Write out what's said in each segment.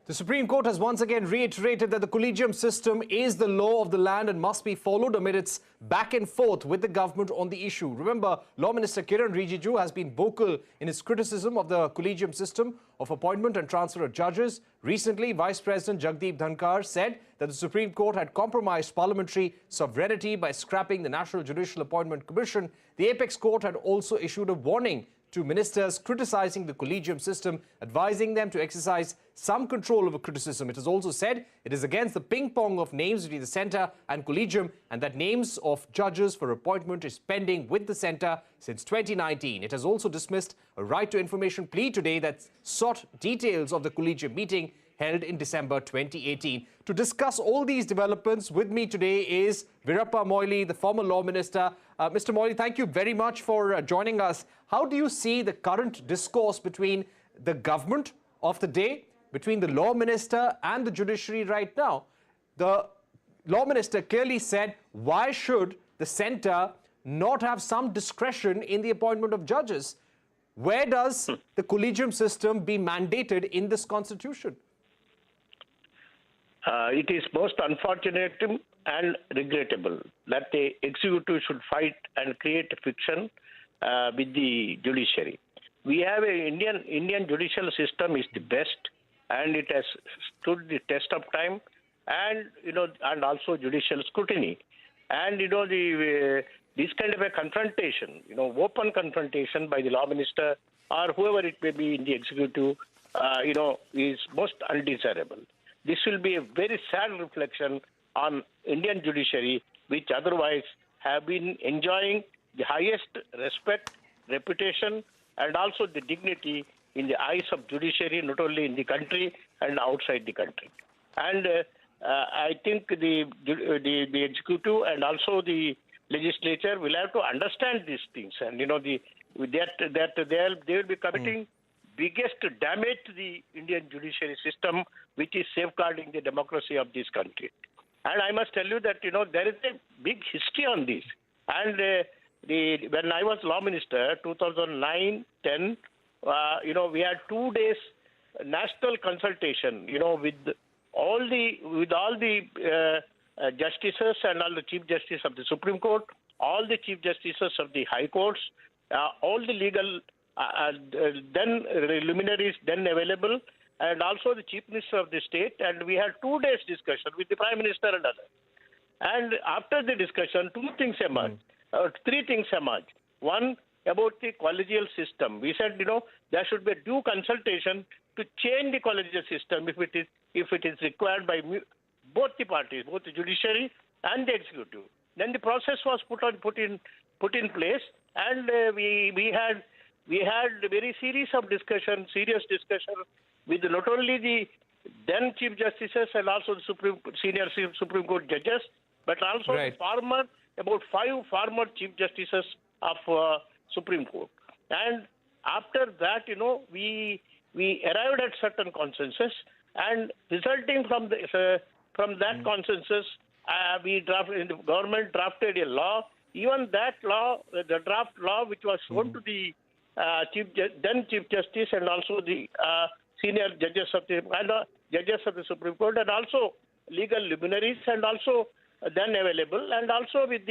The Supreme Court has once again reiterated that the Collegium system is the law of the land and must be followed amid its back and forth with the government on the issue. Remember, Law Minister Kiran Rijiju has been vocal in his criticism of the Collegium system of appointment and transfer of judges. Recently, Vice President Jagdeep Dhankar said that the Supreme Court had compromised parliamentary sovereignty by scrapping the National Judicial Appointment Commission. The Apex Court had also issued a warning to ministers criticizing the Collegium system, advising them to exercise some control over criticism. It has also said it is against the ping-pong of names between the centre and Collegium and that names of judges for appointment is pending with the centre since 2019. It has also dismissed a right to information plea today that sought details of the Collegium meeting held in December 2018. To discuss all these developments, with me today is Veerappa Moily, the former Law Minister. Mr. Moily, thank you very much for joining us. How do you see the current discourse between the government of the day, between the Law Minister and the judiciary right now? The Law Minister clearly said, why should the centre not have some discretion in the appointment of judges? Where does the Collegium system be mandated in this constitution? It is most unfortunate and regrettable that the executive should fight and create fiction with the judiciary. We have Indian judicial system is the best, and it has stood the test of time, and and also judicial scrutiny, and this kind of a confrontation, open confrontation by the Law Minister or whoever it may be in the executive, is most undesirable. This will be a very sad reflection on Indian judiciary, which otherwise have been enjoying the highest respect, reputation, and also the dignity in the eyes of judiciary, not only in the country and outside the country. And I think the executive and also the legislature will have to understand these things, and that they will be committing biggest damage to the Indian judiciary system, which is safeguarding the democracy of this country. And I must tell you that there is a big history on this. And when I was Law Minister, 2009-10, we had 2 days national consultation, with all the justices and all the Chief Justice of the Supreme Court, all the Chief Justices of the High Courts, all the legal then luminaries then available, and also the Chief Minister of the state, and we had 2 days discussion with the Prime Minister and others. And after the discussion, 3 things emerged. One, about the collegial system. We said, there should be a due consultation to change the collegial system if it is required by both the parties, both the judiciary and the executive. Then the process was put in place, and we had a very serious discussion with not only the then Chief Justices and also the senior Supreme Court judges, but also about 5 former Chief Justices of Supreme Court. And after that, we arrived at certain consensus, and resulting from that consensus, the government drafted a law. Even that law, the draft law, which was shown to the then Chief Justice and also the senior judges of the Supreme Court, and also legal luminaries, and also then available, and also with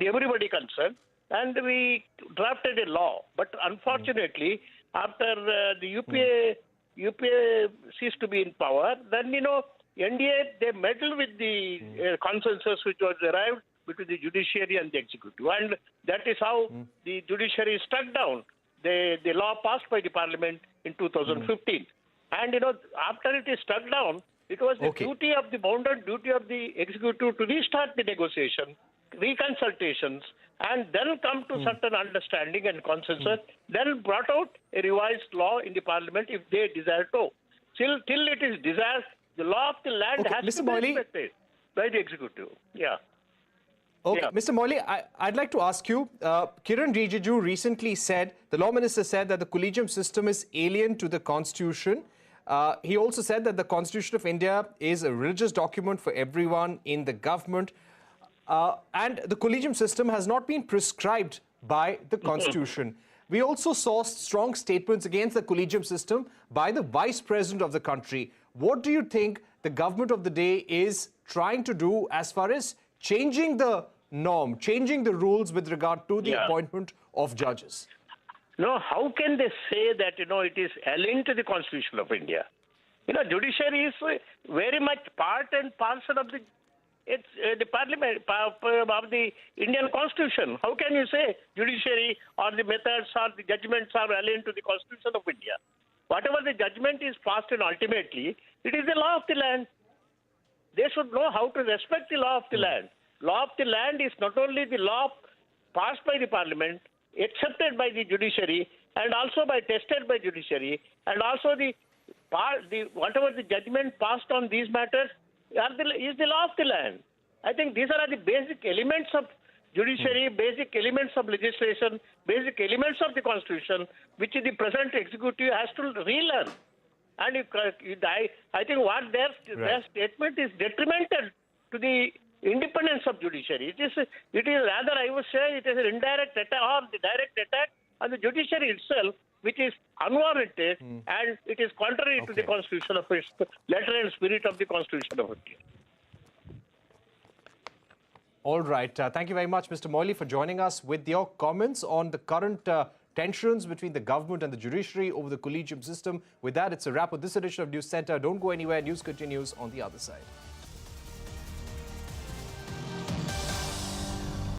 everybody concerned, and we drafted a law. But unfortunately, after the UPA ceased to be in power, then NDA they meddled with the consensus which was arrived between the judiciary and the executive, and that is how the judiciary is struck down. The law passed by the Parliament in 2015, and after it is struck down, it was the duty of the bounden duty of the executive to restart the negotiation, reconsultations, and then come to certain understanding and consensus. Then brought out a revised law in the Parliament if they desire to. Till it is desired, the law of the land has to be respected by the executive. Yeah. Okay, Mr. Moily, I'd like to ask you, Kiran Rijiju recently said, the Law Minister said that the Collegium system is alien to the Constitution. He also said that the Constitution of India is a religious document for everyone in the government. And the Collegium system has not been prescribed by the Constitution. We also saw strong statements against the Collegium system by the Vice President of the country. What do you think the government of the day is trying to do as far as changing the norm, changing the rules with regard to the appointment of judges? No, how can they say that, it is alien to the Constitution of India? Judiciary is very much part and parcel of the parliament, of the Indian Constitution. How can you say judiciary or the methods or the judgments are alien to the Constitution of India? Whatever the judgment is passed and ultimately, it is the law of the land. They should know how to respect the law of the land. Law of the land is not only the law passed by the parliament, accepted by the judiciary, and also tested by judiciary, and also whatever the judgment passed on these matters is the law of the land. I think these are the basic elements of judiciary, basic elements of legislation, basic elements of the Constitution, which the present executive has to relearn. And I think what their statement is detrimental to the independence of judiciary. It is rather, I would say, it is an indirect attack or the direct attack on the judiciary itself, which is unwarranted, and it is contrary to the Constitution of letter and spirit of the Constitution of India. All right. Thank you very much, Mr. Moily, for joining us with your comments on the current tensions between the government and the judiciary over the Collegium system. With that, it's a wrap of this edition of News Centre. Don't go anywhere. News continues on the other side.